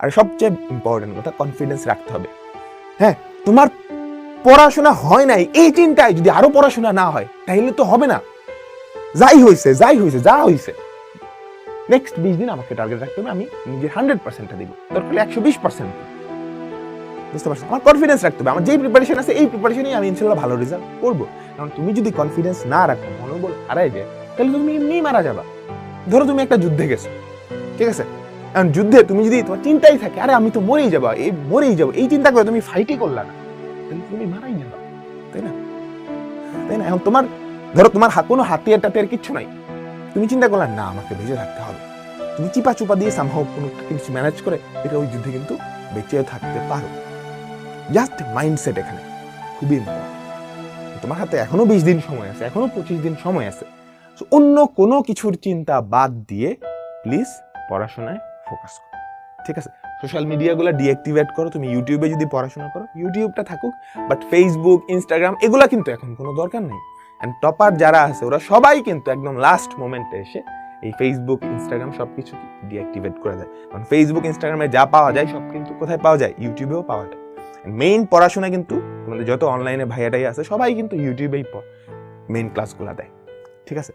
আর সবচেয়ে ইম্পর্টেন্ট কথা, কনফিডেন্স রাখতে হবে। হ্যাঁ, তোমার পড়াশোনা হয় নাই এই চিন্তায় যদি আরো পড়াশোনা না হয় তাহলে তো হবে না। যাই হয়েছে যা হয়েছে, নেক্সট 20 দিন আমাকে টার্গেট রাখতে হবে, আমি নিজের 100%টা দিব, দরকার 120%। বুঝতে পারছো? আমার কনফিডেন্স রাখতে হবে, আমার যেই প্রিপারেশন আছে এই প্রিপারেশনেই আমি ইনশাআল্লাহ ভালো রেজাল্ট করবো। কারণ তুমি যদি কনফিডেন্স না রাখো, মনোবল হারায় যায়, তাহলে তুমি এমনিই মারা যাবা। ধরো তুমি একটা যুদ্ধে গেছো, ঠিক আছে, এখন যুদ্ধে তুমি যদি তোমার চিন্তাই থাকে আরে আমি তো মরেই যাবো, এই চিন্তা করে তুমি ফাইটই করলা না, তাহলে তুমি মারাই যাবা, তাই না? এখন তোমার ধরো তোমার কোনো হাতিয়ার টাতিয়ার কিচ্ছু নাই, তুমি চিন্তা করলা না আমাকে বেঁচে থাকতে হবে, তুমি চিপা চুপা দিয়ে সামহাও কোনো কিছু ম্যানেজ করে এটা ওই যুদ্ধে কিন্তু বেঁচে থাকতে পারো। জাস্ট মাইন্ডসেট এখানে খুবই ইম্পর্টেন্ট। তোমার হাতে এখনো 20 দিন সময় আছে, এখনো 25 দিন সময় আছে। অন্য কোনো কিছুর চিন্তা বাদ দিয়ে প্লিজ পড়াশোনায় ফোকাস করো, ঠিক আছে? সোশ্যাল মিডিয়াগুলো ডিঅ্যাক্টিভেট করো। তুমি ইউটিউবে যদি পড়াশোনা করো, ইউটিউবটা থাকুক, বাট ফেসবুক, ইনস্টাগ্রাম এগুলা কিন্তু এখন কোনো দরকার নেই। অ্যান্ড টপার যারা আছে ওরা সবাই কিন্তু একদম লাস্ট মোমেন্টে এসে এই ফেসবুক, ইনস্টাগ্রাম সবকিছু ডিঅ্যাক্টিভেট করে দেয়। কারণ ফেসবুক, ইনস্টাগ্রামে যা পাওয়া যায় সব কিন্তু কোথায় পাওয়া যায়? ইউটিউবেও পাওয়া যায়। মেইন পড়াশোনা কিন্তু তোমাদের যত অনলাইনে ভাইয়াটাই আছে সবাই কিন্তু ইউটিউবেই মেইন ক্লাসগুলো দেয়, ঠিক আছে?